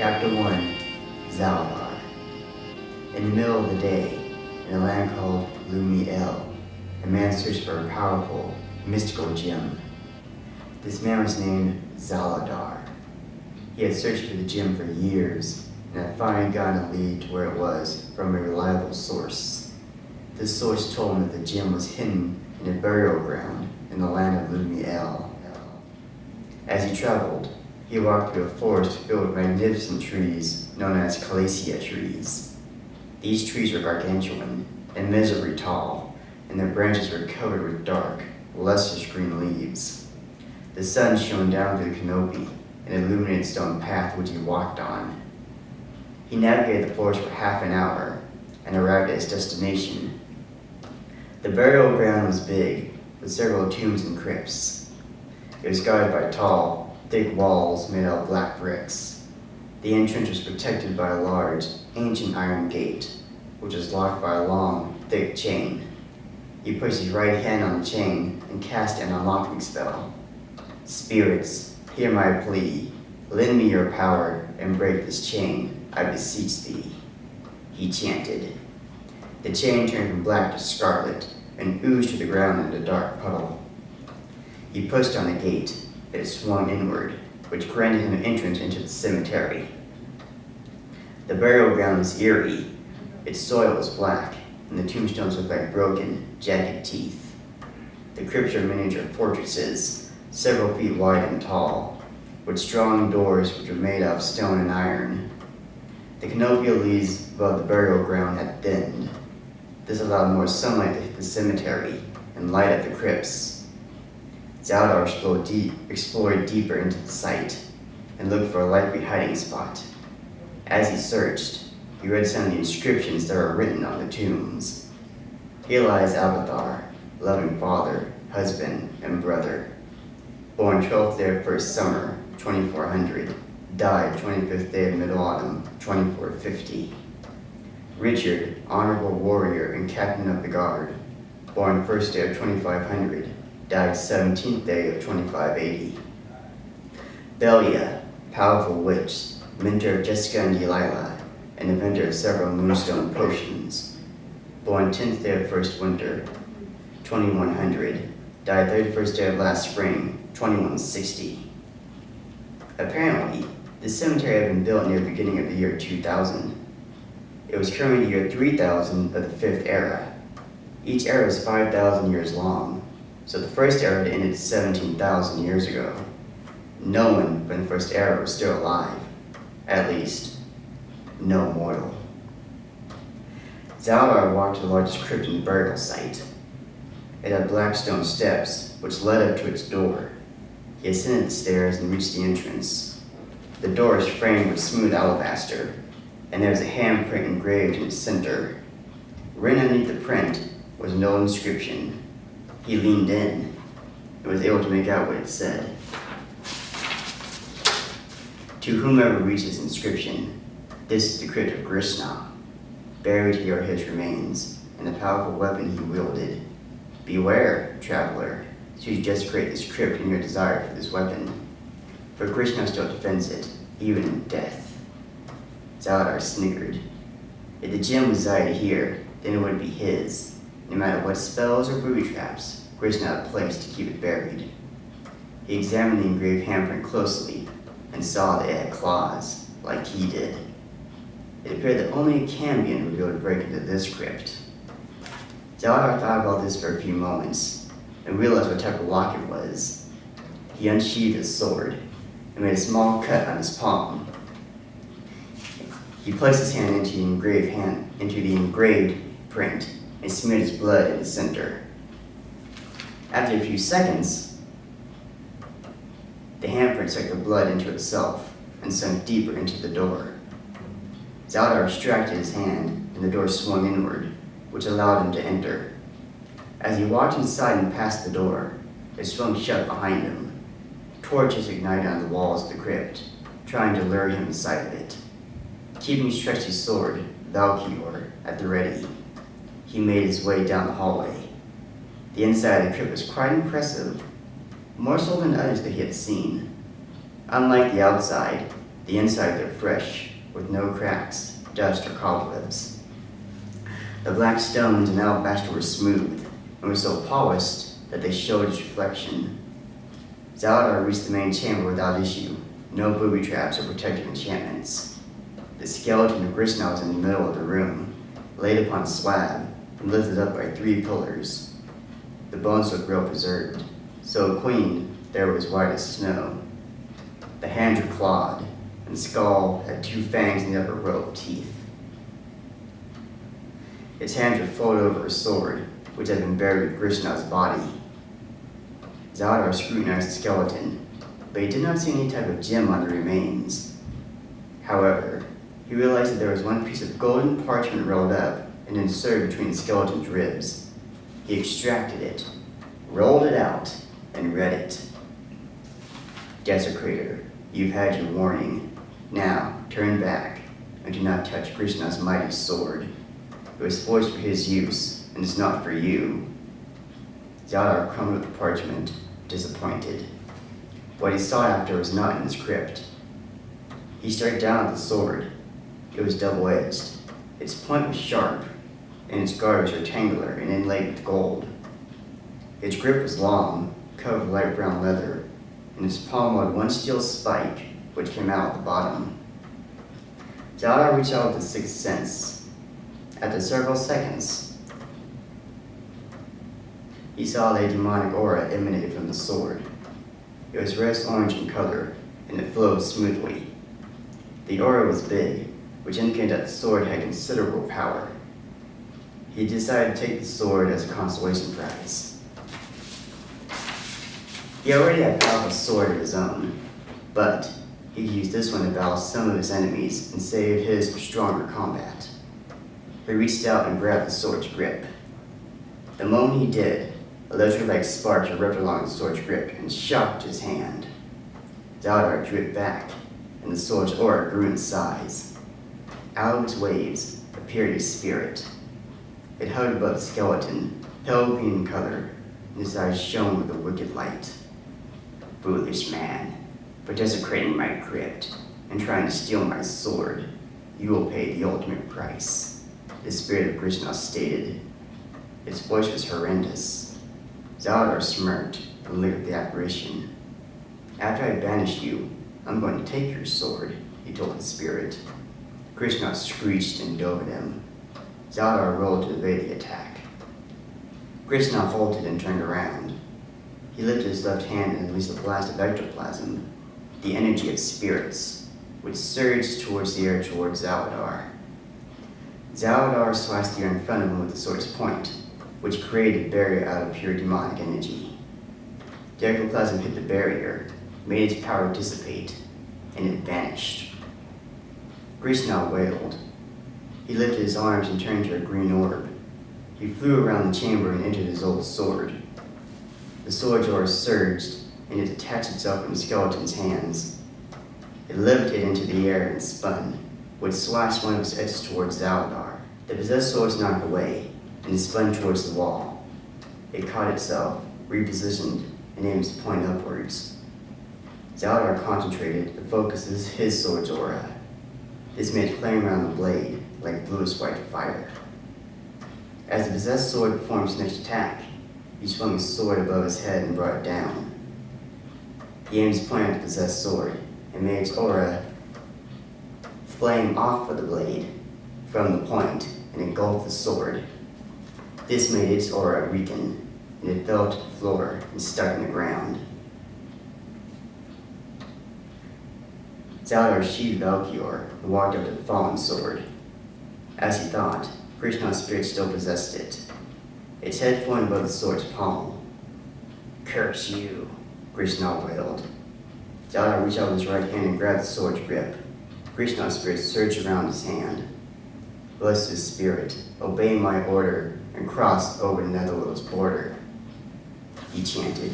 Chapter 1, Zaladar. In the middle of the day, in a land called Lumiel, a man searched for a powerful, mystical gem. This man was named Zaladar. He had searched for the gem for years, and had finally gotten a lead to where it was from a reliable source. This source told him that the gem was hidden in a burial ground in the land of Lumiel. As he traveled, he walked through a forest filled with magnificent trees known as Calacia trees. These trees were gargantuan, immeasurably tall, and their branches were covered with dark, lustrous green leaves. The sun shone down through the canopy and illuminated the stone path which he walked on. He navigated the forest for half an hour and arrived at his destination. The burial ground was big, with several tombs and crypts. It was guarded by tall, thick walls made out of black bricks. The entrance was protected by a large, ancient iron gate, which was locked by a long, thick chain. He placed his right hand on the chain and cast an unlocking spell. "Spirits, hear my plea. Lend me your power and break this chain, I beseech thee," he chanted. The chain turned from black to scarlet and oozed to the ground in a dark puddle. He pushed on the gate. It swung inward, which granted him entrance into the cemetery. The burial ground was eerie. Its soil was black, and the tombstones looked like broken, jagged teeth. The crypts were miniature fortresses, several feet wide and tall, with strong doors which were made of stone and iron. The canopy of leaves above the burial ground had thinned. This allowed more sunlight to hit the cemetery and light up the crypts. Zaladar explored deeper into the site and looked for a likely hiding spot. As he searched, he read some of the inscriptions that were written on the tombs. "Here lies Albathar, loving father, husband, and brother. Born 12th day of first summer, 2400. Died 25th day of mid-autumn, 2450. Richard, honorable warrior and captain of the guard. Born first day of 2500. Died 17th day of 2580. Belia, powerful witch, mentor of Jessica and Delilah, and inventor of several moonstone potions. Born 10th day of first winter, 2100. Died 31st day of last spring, 2160. Apparently, the cemetery had been built near the beginning of the year 2000. It was currently the year 3000 of the Fifth Era. Each era is 5,000 years long, so the first era had ended 17,000 years ago. No one from the first era was still alive. At least, no mortal. Zaladar walked to the largest crypt in the burial site. It had black stone steps, which led up to its door. He ascended the stairs and reached the entrance. The door was framed with smooth alabaster, and there was a handprint engraved in its center. Written underneath the print was an old inscription. He leaned in and was able to make out what it said. "To whomever reads this inscription, this is the crypt of Krishna. Buried here are his remains and the powerful weapon he wielded. Beware, traveler, should you just create this crypt in your desire for this weapon. For Krishna still defends it, even in death." Zaladar snickered. If the gem resided here, then it would be his. No matter what spells or booby traps Krishna had placed to keep it buried. He examined the engraved handprint closely and saw that it had claws, like he did. It appeared that only a Cambion would be able to break into this crypt. Zaladar thought about this for a few moments and realized what type of lock it was. He unsheathed his sword and made a small cut on his palm. He placed his hand into the engraved print and smeared his blood in the center. After a few seconds, the handprint sucked the blood into itself and sunk deeper into the door. Zaladar extracted his hand and the door swung inward, which allowed him to enter. As he walked inside and past the door, it swung shut behind him. Torches ignited on the walls of the crypt, trying to lure him inside of it. Keeping his trusty sword, Valkyr, at the ready, he made his way down the hallway. The inside of the crypt was quite impressive, more so than others that he had seen. Unlike the outside, the the inside looked fresh, with no cracks, dust, or cobwebs. The black stones and alabaster were smooth, and were so polished that they showed its reflection. Zaladar reached the main chamber without issue, no booby traps or protective enchantments. The skeleton of Grishna was in the middle of the room, laid upon a slab, and lifted up by 3 pillars. The bones looked well preserved, so clean they were as white as snow. The hands were clawed, and the skull had 2 fangs in the upper row of teeth. Its hands were folded over a sword, which had been buried with Grishna's body. Zaladar scrutinized the skeleton, but he did not see any type of gem on the remains. However, he realized that there was one piece of golden parchment rolled up and inserted between the skeleton's ribs. He extracted it, rolled it out, and read it. Desecrator, you've had your warning. Now, turn back, and do not touch Krishna's mighty sword. It was forged for his use, and is not for you. Zaladar crumbled the parchment, disappointed. What he sought after was not in his crypt. He struck down at the sword. It was double-edged. Its point was sharp, and its guard was rectangular and inlaid with gold. Its grip was long, covered with light brown leather, and its pommel had one steel spike, which came out at the bottom. Zaladar reached out with the 6th sense. After several seconds, he saw a demonic aura emanated from the sword. It was reddish-orange in color, and it flowed smoothly. The aura was big, which indicated that the sword had considerable power. He decided to take the sword as a consolation prize. He already had a powerful sword of his own, but he could use this one to battle some of his enemies and save his for stronger combat. He reached out and grabbed the sword's grip. The moment he did, electro-like sparks erupted along the sword's grip and shocked his hand. Zaladar drew it back, and the sword's aura grew in size. Out of its waves appeared a spirit. It hovered above the skeleton, pale green in color, and its eyes shone with a wicked light. Foolish man, for desecrating my crypt and trying to steal my sword, you will pay the ultimate price, the spirit of Krishna stated. Its voice was horrendous. Zaladar smirked and looked at the apparition. After I banish you, I'm going to take your sword, he told the spirit. Krishna screeched and dove at him. Zaladar rolled to evade the attack. Krishna halted and turned around. He lifted his left hand and released a blast of ectoplasm, the energy of spirits, which surged towards the air towards Zaladar. Zaladar sliced the air in front of him with the sword's point, which created a barrier out of pure demonic energy. The ectoplasm hit the barrier, made its power dissipate, and it vanished. Krishna wailed. He lifted his arms and turned to a green orb. He flew around the chamber and entered his old sword. The sword's aura surged, and it detached itself from the skeleton's hands. It levitated into the air and spun, which slashed one of its edges towards Zaladar. The possessed sword was knocked away, and it spun towards the wall. It caught itself, repositioned, and aimed its point upwards. Zaladar concentrated to focus his sword's aura. This made flame around the blade, like bluish-white fire. As the possessed sword performed its next attack, he swung his sword above his head and brought it down. He aimed his point at the possessed sword and made its aura flame off of the blade from the point and engulfed the sword. This made its aura weaken, and it fell to the floor and stuck in the ground. Zaladar sheathed Valkyr and walked up to the fallen sword. As he thought, Krishna's spirit still possessed it. Its head flung above the sword's pommel. Curse you, Krishna wailed. Zaladar reached out with his right hand and grabbed the sword's grip. Krishna's spirit surged around his hand. Blessed spirit, obey my order and cross over the Netherworld's border, he chanted.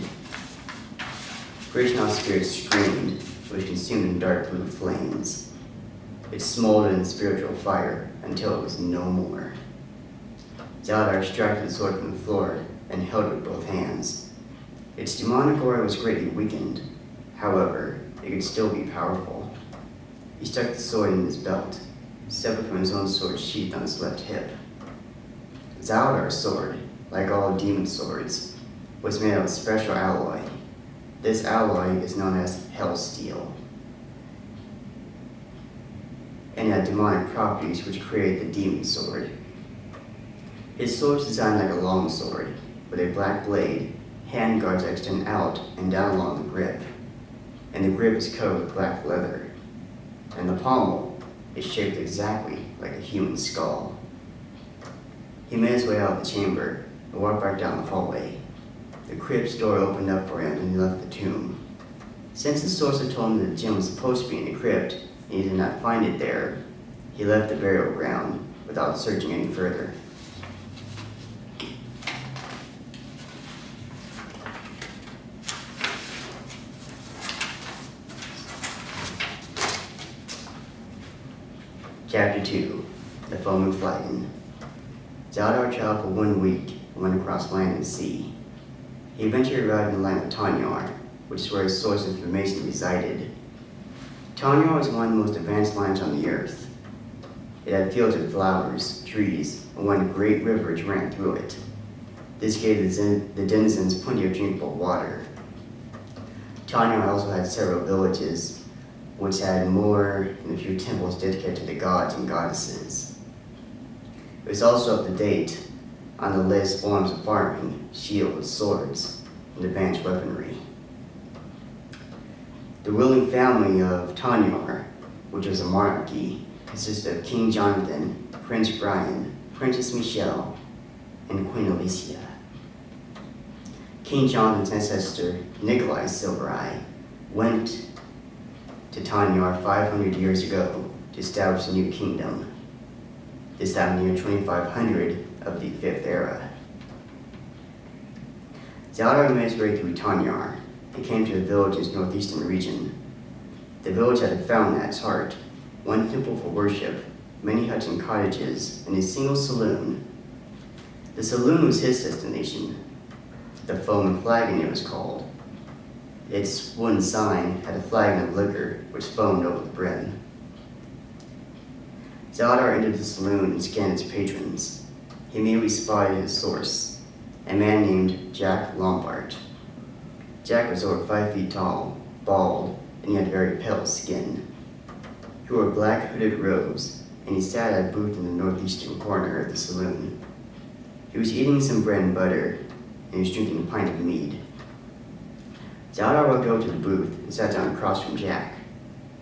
Krishna's spirit screamed, was consumed in dark blue flames. It smoldered in spiritual fire until it was no more. Zaladar extracted the sword from the floor and held it with both hands. Its demonic aura was greatly weakened. However, it could still be powerful. He stuck the sword in his belt, separate from his own sword sheath on his left hip. Zaladar's sword, like all demon swords, was made of a special alloy. This alloy is known as Hell Steel, and had demonic properties which create the demon sword. His sword is designed like a long sword, with a black blade, hand guards that extend out and down along the grip, and the grip is covered with black leather, and the pommel is shaped exactly like a human skull. He made his way out of the chamber and walked back down the hallway. The crypt's door opened up for him and he left the tomb. Since the sorcerer told him that the gem was supposed to be in the crypt and he did not find it there, he left the burial ground without searching any further. Chapter 2, The Foaming Flagon. Zaladar traveled for 1 week and went across land and sea. He eventually arrived in the land of Tanyar, which is where his source of information resided. Tanyar was one of the most advanced lands on the earth. It had fields of flowers, trees, and one great river which ran through it. This gave the denizens plenty of drinkable water. Tanyar also had several villages, which had more than a few temples dedicated to the gods and goddesses. It was also up to date on the list forms of farming, shields, swords, and advanced weaponry. The ruling family of Tanyar, which was a monarchy, consisted of King Jonathan, Prince Brian, Princess Michelle, and Queen Alicia. King Jonathan's ancestor, Nikolai Silvereye, went to Tanyar 500 years ago to establish a new kingdom. This happened near 2500 of the 5th era. Zaladar made his way through Tanyar and came to a village in its northeastern region. The village had a fountain at its heart, one temple for worship, many huts and cottages, and a single saloon. The saloon was his destination. The Foaming Flagon, it was called. Its wooden sign had a flagon of liquor which foamed over the brim. Zaladar entered the saloon and scanned its patrons. He immediately spotted his source, a man named Jack Lombard. Jack was over 5 feet tall, bald, and he had very pale skin. He wore black hooded robes, and he sat at a booth in the northeastern corner of the saloon. He was eating some bread and butter, and he was drinking a pint of mead. Zaladar walked over to the booth and sat down across from Jack.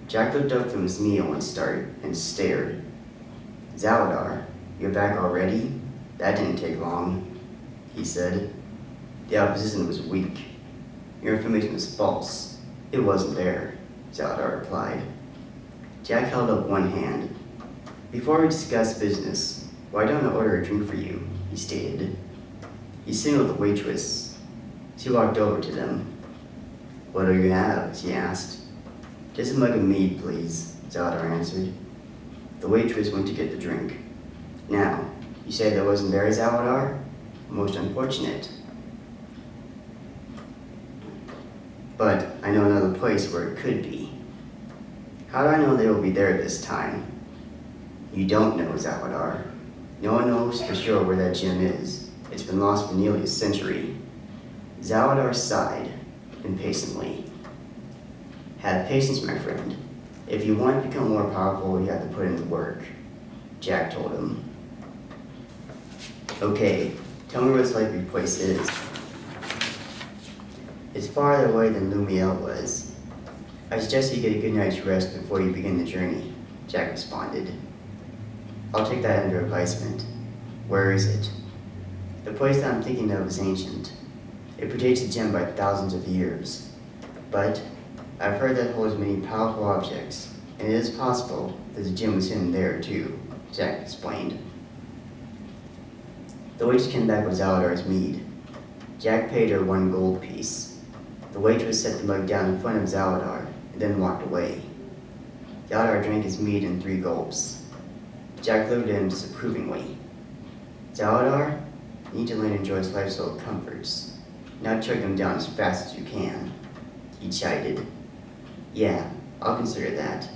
Jack looked up from his meal and stared. "Zaladar, you're back already? That didn't take long," he said. "The opposition was weak. Your information was false. It wasn't there," Zaladar replied. Jack held up one hand. "Before we discuss business, why don't I order a drink for you?" he stated. He signaled the waitress. She walked over to them. "What do you have?" she asked. "Just a mug of mead, please," Zaladar answered. The waitress went to get the drink. "Now, you say that wasn't there, Zaladar? Most unfortunate. But I know another place where it could be." "How do I know they will be there this time?" "You don't know, Zaladar. No one knows for sure where that gem is. It's been lost for nearly a century." Zaladar sighed impatiently. "Have patience, my friend. If you want to become more powerful, you have to put in the work," Jack told him. "Okay, tell me where this likely place is." "It's farther away than Lumiel was. I suggest you get a good night's rest before you begin the journey," Jack responded. "I'll take that under advisement. Where is it?" "The place that I'm thinking of is ancient. It predates the gem by thousands of years. But I've heard that it holds many powerful objects, and it is possible that the gem was hidden there too," Jack explained. The waitress came back with Zaladar's mead. Jack paid her 1 gold piece. The waitress set the mug down in front of Zaladar and then walked away. Zaladar drank his mead in 3 gulps. Jack looked at him disapprovingly. "Zaladar, you need to learn to enjoy life's little comforts. Not chug them down as fast as you can," he chided. "Yeah, I'll consider that."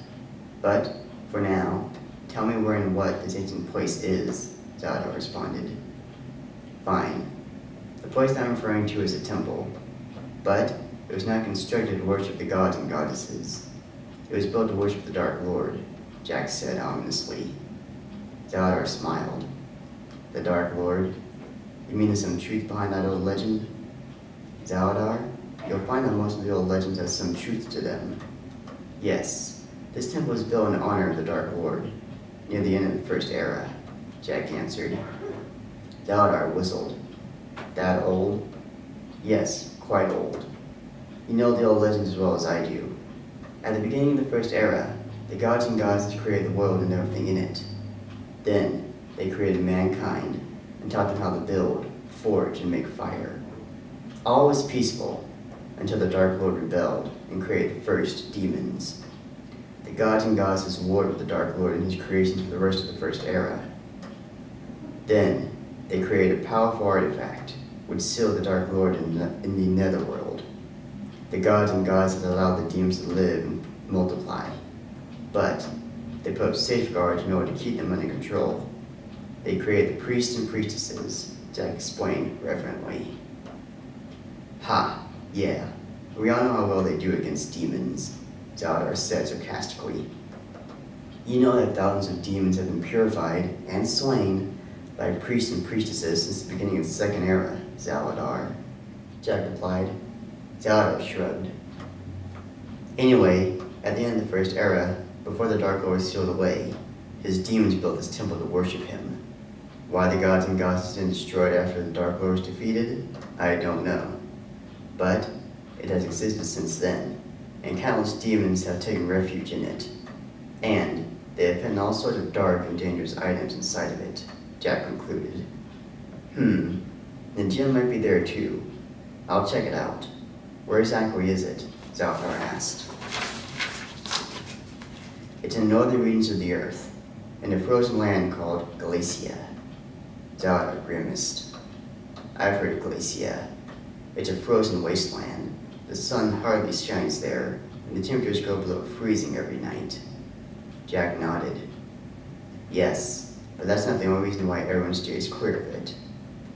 But, for now, tell me where and what this ancient place is, Zaldar responded. Fine. The place I'm referring to is a temple, but it was not constructed to worship the gods and goddesses. It was built to worship the Dark Lord, Jack said ominously. Zaldar smiled. The Dark Lord? You mean there's some truth behind that old legend? Zaldar, you'll find that most of the old legends have some truth to them. Yes, this temple was built in honor of the Dark Lord, near the end of the First Era, Jack answered. Zaldar whistled. That old? Yes, quite old. You know the old legends as well as I do. At the beginning of the First Era, the gods and goddesses created the world and everything in it. Then, they created mankind and taught them how to build, forge, and make fire. All was peaceful until the Dark Lord rebelled and created the first demons. The gods and goddesses warred with the Dark Lord and his creations for the rest of the First Era. Then, they created a powerful artifact which sealed the Dark Lord in the netherworld. The gods and goddesses allowed the demons to live and multiply, but they put up safeguards in order to keep them under control. They created the priests and priestesses, Jack explained reverently. Ha, yeah, we all know how well they do against demons, Zaldar said sarcastically. You know that thousands of demons have been purified and slain by priests and priestesses since the beginning of the Second Era, Zaldar, Jack replied. Zaldar shrugged. Anyway, at the end of the First Era, before the Dark Lord was sealed away, his demons built this temple to worship him. Why the gods and goddesses didn't destroy it after the Dark Lord was defeated, I don't know. But it has existed since then, and countless demons have taken refuge in it. And they have hidden all sorts of dark and dangerous items inside of it, Jack concluded. The gem might be there too. I'll check it out. Where exactly is it? Zaldar asked. It's in northern regions of the earth, in a frozen land called Galicia. Zaldar grimaced. I've heard of Galicia. It's a frozen wasteland. The sun hardly shines there, and the temperatures go below freezing every night. Jack nodded. Yes, but that's not the only reason why everyone stays clear of it.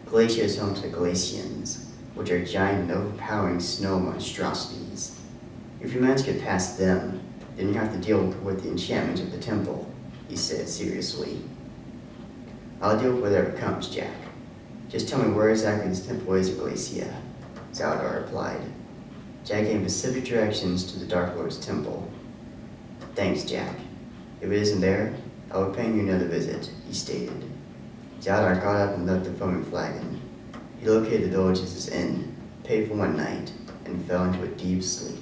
Galicia is home to the Galicians, which are giant and overpowering snow monstrosities. If you manage to get past them, then you have to deal with the enchantments of the temple, he said seriously. I'll deal with whatever comes, Jack. Just tell me where exactly this temple is in Galicia, Zaldar replied. Jack gave specific directions to the Dark Lord's temple. Thanks, Jack. If it isn't there, I will pay you another visit, he stated. Zaldar got up and left the foaming flagon. He located the village's inn, paid for one night, and fell into a deep sleep.